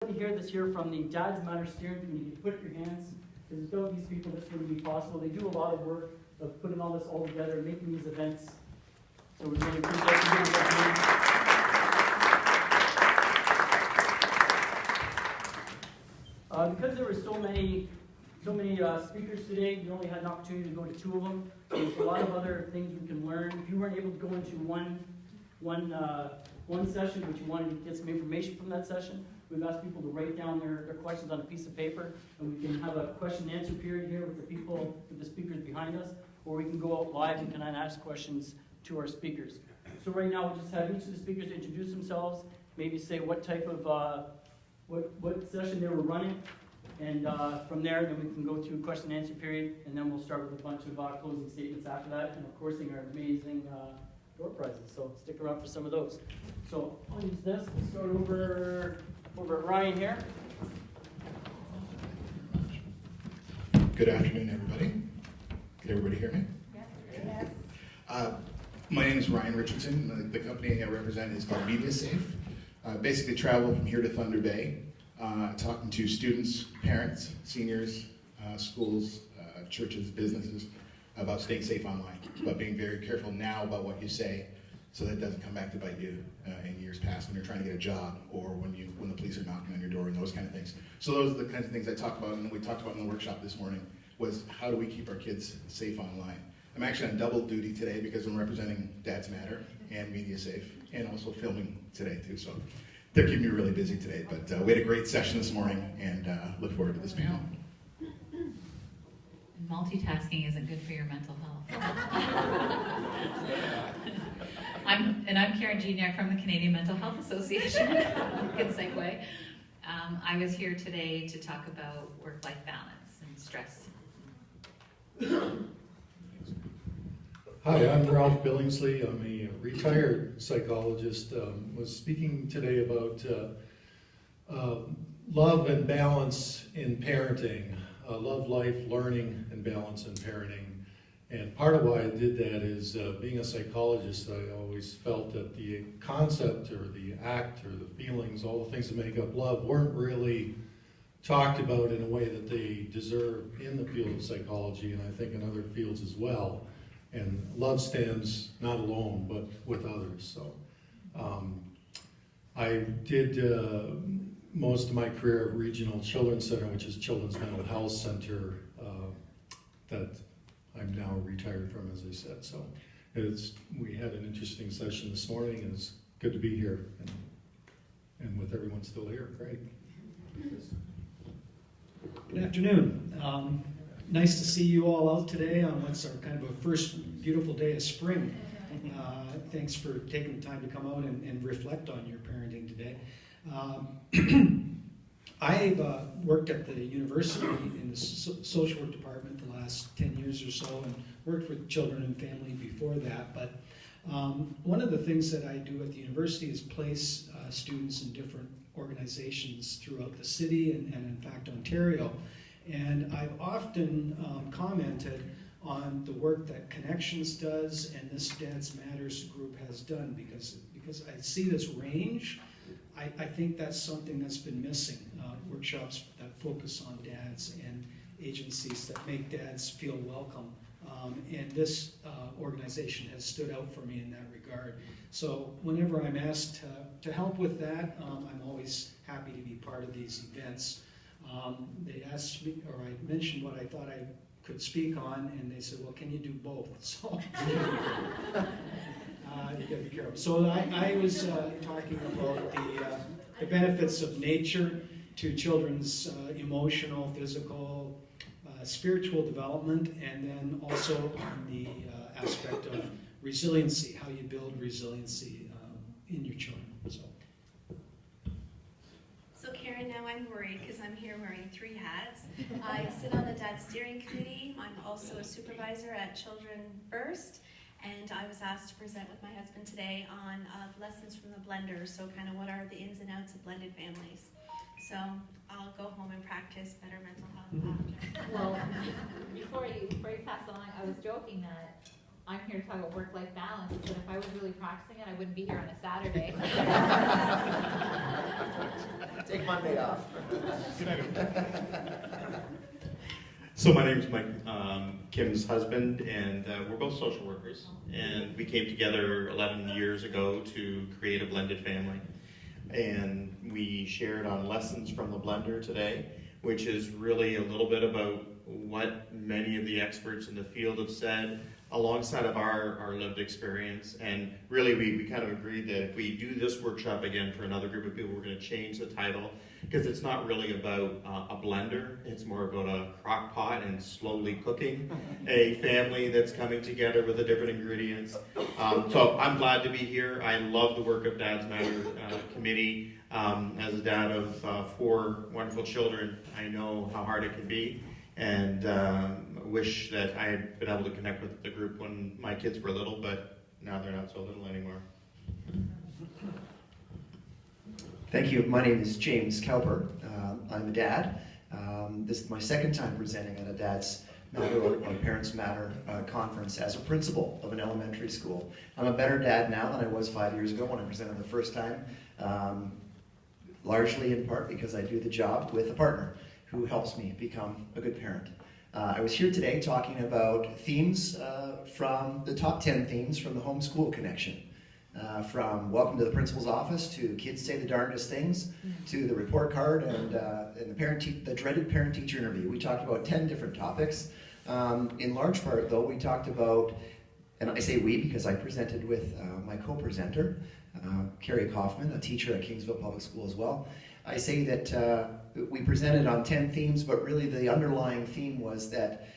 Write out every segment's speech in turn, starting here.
To hear this here from the Dads Matter Steering Committee. Put your hands, because without these people, this wouldn't be possible. They do a lot of work of putting all this all together, making these events. So we really appreciate you. Because there were so many speakers today, we only had an opportunity to go to 2 of them. There's a lot of other things we can learn. If you weren't able to go into one session, but you wanted to get some information from that session, we've asked people to write down their questions on a piece of paper, and we can have a question and answer period here with the people, with the speakers behind us, or we can go out live and ask questions to our speakers. So right now, we'll just have each of the speakers introduce themselves, maybe say what type of, what session they were running, and from there, then we can go to a question and answer period, and then we'll start with a bunch of closing statements after that, and of course, our amazing door prizes. So stick around for some of those. So I'll use this. We'll start over at Ryan here. Good afternoon, everybody. Can everybody hear me? Yes. My name is Ryan Richardson. The company I represent is called MediaSafe. Basically travel from here to Thunder Bay, talking to students, parents, seniors, schools, churches, businesses about staying safe online, about being very careful now about what you say so that it doesn't come back to bite you in years past when you're trying to get a job or when the police are knocking on your door and those kind of things. So those are the kinds of things I talk about, and we talked about in the workshop this morning was how do we keep our kids safe online. I'm actually on double duty today because I'm representing Dads Matter and MediaSafe and also filming today too. So they're keeping me really busy today, but we had a great session this morning and look forward to this panel. Multitasking isn't good for your mental health. I'm Karen Geniak from the Canadian Mental Health Association. Good segue. I was here today to talk about work-life balance and stress. Hi, I'm Ralph Billingsley. I'm a retired psychologist. Was speaking today about love and balance in parenting. Love, life, learning, and balance in parenting. And part of why I did that is being a psychologist, I always felt that the concept or the act or the feelings, all the things that make up love, weren't really talked about in a way that they deserve in the field of psychology, and I think in other fields as well. And love stands not alone, but with others. So I did most of my career at Regional Children's Center, which is Children's Mental Health Center, that I'm now retired from, as I said. So we had an interesting session this morning, and it's good to be here. And with everyone still here, great. Good afternoon. Nice to see you all out today on what's our kind of a first beautiful day of spring. Thanks for taking the time to come out and reflect on your parenting today. I've worked at the university in the social work department the last 10 years or so and worked with children and family before that. But one of the things that I do at the university is place students in different organizations throughout the city and in fact Ontario. And I've often commented on the work that Connections does and this Dads Matters group has done because I see this range. I think that's something that's been missing, workshops that focus on dads and agencies that make dads feel welcome. And this organization has stood out for me in that regard. So whenever I'm asked to help with that, I'm always happy to be part of these events. They asked me, or I mentioned what I thought I could speak on, and they said, well, can you do both? So you gotta be careful. So I was talking about the benefits of nature to children's emotional, physical, spiritual development, and then also on the aspect of resiliency, how you build resiliency in your children. So Karen, now I'm worried because I'm here wearing 3 hats. I sit on the Dad Steering Committee. I'm also a supervisor at Children First, and I was asked to present with my husband today on lessons from the blender, so kind of what are the ins and outs of blended families. So I'll go home and practice better mental health after. Well, before you pass along, I was joking that I'm here to talk about work-life balance, but if I was really practicing it, I wouldn't be here on a Saturday. Take Monday off. So my name is Mike, Kim's husband, and we're both social workers. And we came together 11 years ago to create a blended family. And we shared on lessons from the blender today, which is really a little bit about what many of the experts in the field have said, alongside of our lived experience. And really we kind of agreed that if we do this workshop again for another group of people, we're going to change the title, because it's not really about a blender, it's more about a crock pot and slowly cooking a family that's coming together with the different ingredients. So I'm glad to be here. I love the work of Dads Matter Committee. As a dad of 4 wonderful children, I know how hard it can be, and wish that I had been able to connect with the group when my kids were little, but now they're not so little anymore. Thank you. My name is James Cowper. I'm a dad. This is my second time presenting at a Dads Matter or Parents Matter conference as a principal of an elementary school. I'm a better dad now than I was 5 years ago when I presented the first time, largely in part because I do the job with a partner who helps me become a good parent. I was here today talking about themes from the top 10 themes from the Homeschool Connection. From welcome to the principal's office, to kids say the darndest things, to the report card, and the dreaded parent-teacher interview. We talked about 10 different topics. In large part, though, we talked about, and I say we because I presented with my co-presenter, Carrie Kaufman, a teacher at Kingsville Public School as well. I say that we presented on 10 themes, but really the underlying theme was that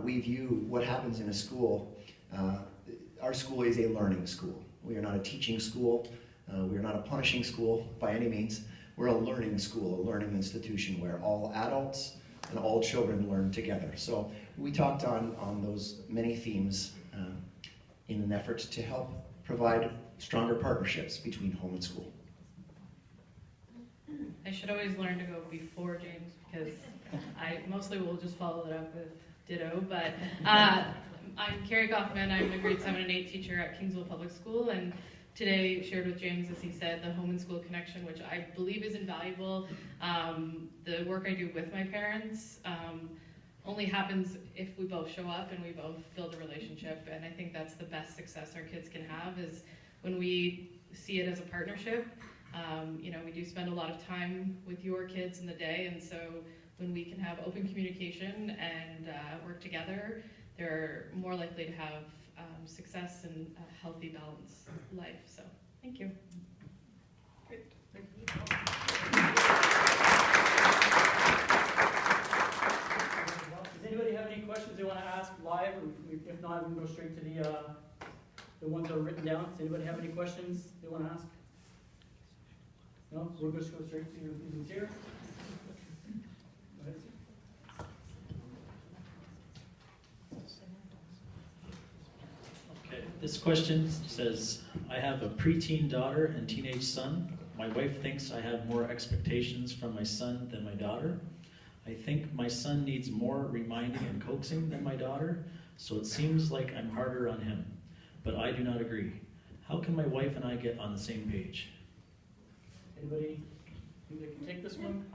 we view what happens in a school. Our school is a learning school. We are not a teaching school. We are not a punishing school by any means. We're a learning school, a learning institution where all adults and all children learn together. So we talked on those many themes in an effort to help provide stronger partnerships between home and school. I should always learn to go before James, because I mostly will just follow it up with ditto, but I'm Carrie Kaufman. I'm a grade 7 and 8 teacher at Kingsville Public School, and today shared with James, as he said, the home and school connection, which I believe is invaluable. The work I do with my parents only happens if we both show up and we both build a relationship, and I think that's the best success our kids can have, is when we see it as a partnership. We do spend a lot of time with your kids in the day, and so when we can have open communication and work together, they're more likely to have success and a healthy, balanced life. So, thank you. Great. Thank you. Does anybody have any questions they want to ask live? Or if not, we can go straight to the ones that are written down. Does anybody have any questions they want to ask? No? We'll just go straight to who's here. Go ahead. Okay, this question says, I have a preteen daughter and teenage son. My wife thinks I have more expectations from my son than my daughter. I think my son needs more reminding and coaxing than my daughter, so it seems like I'm harder on him. But I do not agree. How can my wife and I get on the same page? Anybody think they can take this one?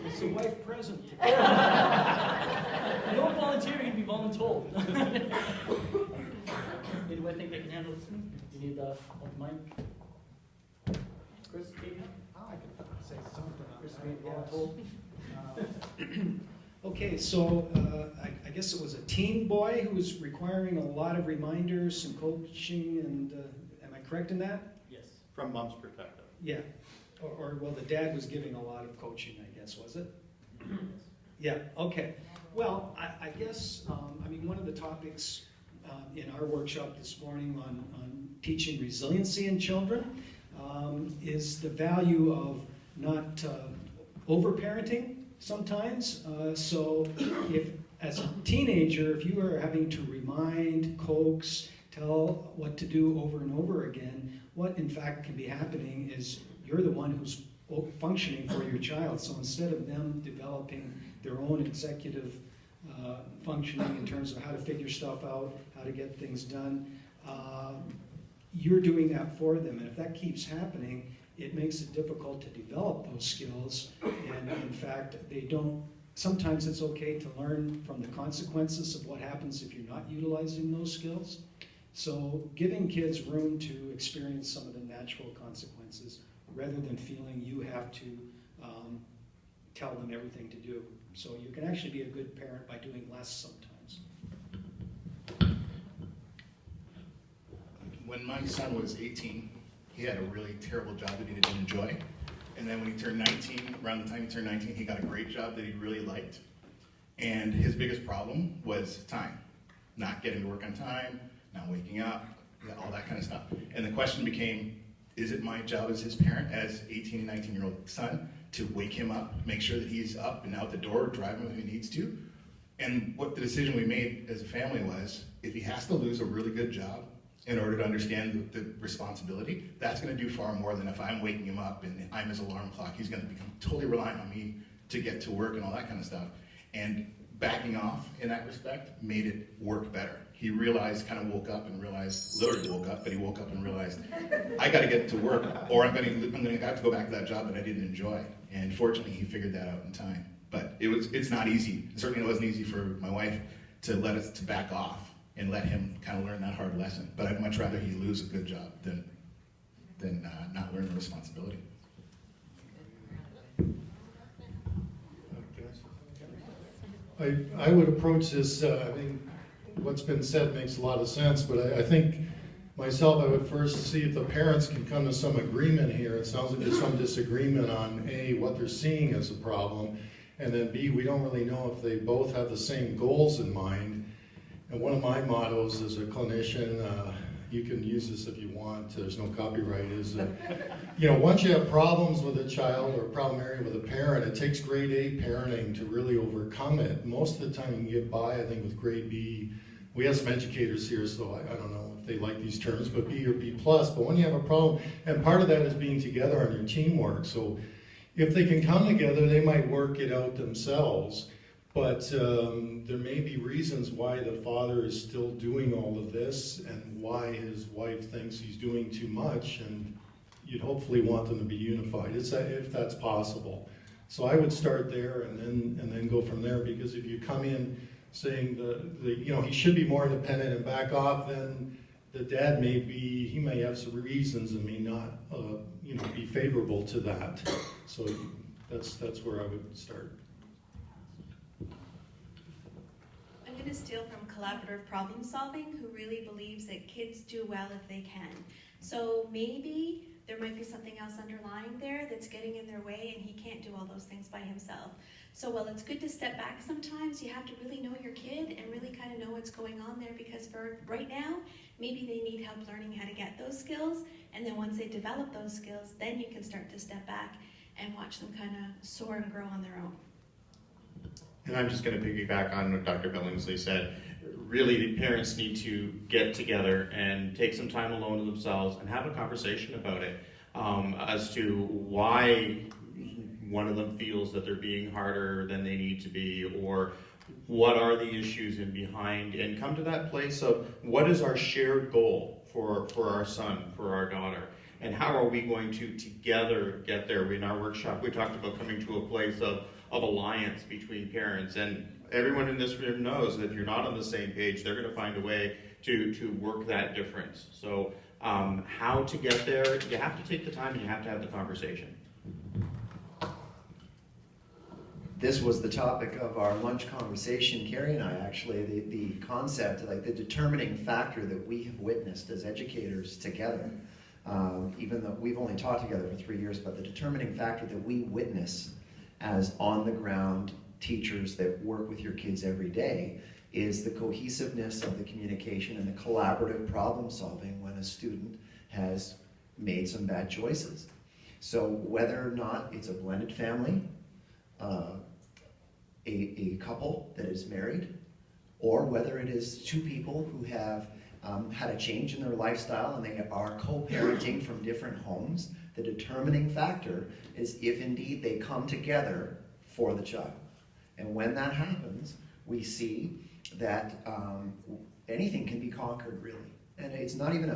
Is the wife present? You don't volunteer, you'd be voluntold. Anybody think they can handle this one? You need the mic? Chris, Kate? I could say something on Chris, that, voluntold? Okay, so I guess it was a teen boy who was requiring a lot of reminders and coaching, and am I correct in that? Yes, from mom's perspective. Yeah, or well, the dad was giving a lot of coaching, I guess, was it? Yeah, okay. Well, I guess, one of the topics in our workshop this morning on teaching resiliency in children is the value of not over-parenting sometimes. So if, as a teenager, if you are having to remind, coax, tell what to do over and over again, what in fact can be happening is you're the one who's functioning for your child. So instead of them developing their own executive functioning in terms of how to figure stuff out, how to get things done, you're doing that for them. And if that keeps happening, it makes it difficult to develop those skills. And in fact, they don't, sometimes it's okay to learn from the consequences of what happens if you're not utilizing those skills. So giving kids room to experience some of the natural consequences rather than feeling you have to tell them everything to do. So you can actually be a good parent by doing less sometimes. When my son was 18, he had a really terrible job that he didn't enjoy. And then when he turned 19, around the time he turned 19, he got a great job that he really liked. And his biggest problem was time. Not getting to work on time, not waking up, all that kind of stuff. And the question became, is it my job as his parent, as 18 and 19-year-old son, to wake him up, make sure that he's up and out the door, driving when he needs to? And what the decision we made as a family was, if he has to lose a really good job in order to understand the responsibility, that's going to do far more than if I'm waking him up and I'm his alarm clock. He's going to become totally reliant on me to get to work and all that kind of stuff. And backing off in that respect made it work better. He realized, kind of woke up and realized, literally woke up, but he woke up and realized, I got to get to work, or I'm going to have to go back to that job that I didn't enjoy. And fortunately, he figured that out in time. But it's not easy. Certainly, it wasn't easy for my wife to let us to back off and let him kind of learn that hard lesson. But I'd much rather he lose a good job than not learn the responsibility. I would approach this, I mean, what's been said makes a lot of sense, but I think myself, I would first see if the parents can come to some agreement here. It sounds like there's some disagreement on A, what they're seeing as a problem, and then B, we don't really know if they both have the same goals in mind. And one of my mottos as a clinician, you can use this if you want, there's no copyright, is you know, once you have problems with a child or a problem area with a parent, it takes grade A parenting to really overcome it. Most of the time you can get by, I think, with grade B. We have some educators here, so I don't know if they like these terms, but B or B+. But when you have a problem, and part of that is being together on your teamwork. So if they can come together, they might work it out themselves. But there may be reasons why the father is still doing all of this and why his wife thinks he's doing too much, and you'd hopefully want them to be unified, if that's possible. So I would start there and then go from there, because if you come in saying you know, he should be more independent and back off, then the dad he may have some reasons and may not you know, be favorable to that. So that's where I would start. I'm going to steal from collaborative problem solving, who really believes that kids do well if they can. So maybe there might be something else underlying there that's getting in their way and he can't do all those things by himself. So while it's good to step back sometimes, you have to really know your kid and really kind of know what's going on there, because for right now, maybe they need help learning how to get those skills, and then once they develop those skills, then you can start to step back and watch them kind of soar and grow on their own. And I'm just going to piggyback on what Dr. Billingsley said. Really, the parents need to get together and take some time alone to themselves and have a conversation about it, as to why one of them feels that they're being harder than they need to be, or what are the issues in behind, and come to that place of what is our shared goal for our son, for our daughter, and how are we going to together get there. In our workshop, we talked about coming to a place of alliance between parents, and everyone in this room knows that if you're not on the same page, they're going to find a way to work that difference. So how to get there, you have to take the time and you have to have the conversation. This was the topic of our lunch conversation, Carrie and I, actually, the concept, like the determining factor that we have witnessed as educators together, even though we've only taught together for 3 years, but the determining factor that we witness as on-the-ground teachers that work with your kids every day is the cohesiveness of the communication and the collaborative problem solving when a student has made some bad choices. So whether or not it's a blended family, a couple that is married, or whether it is two people who have had a change in their lifestyle and they are co-parenting from different homes, The determining factor is if indeed they come together for the child. And when that happens, we see that anything can be conquered, really. And it's not even a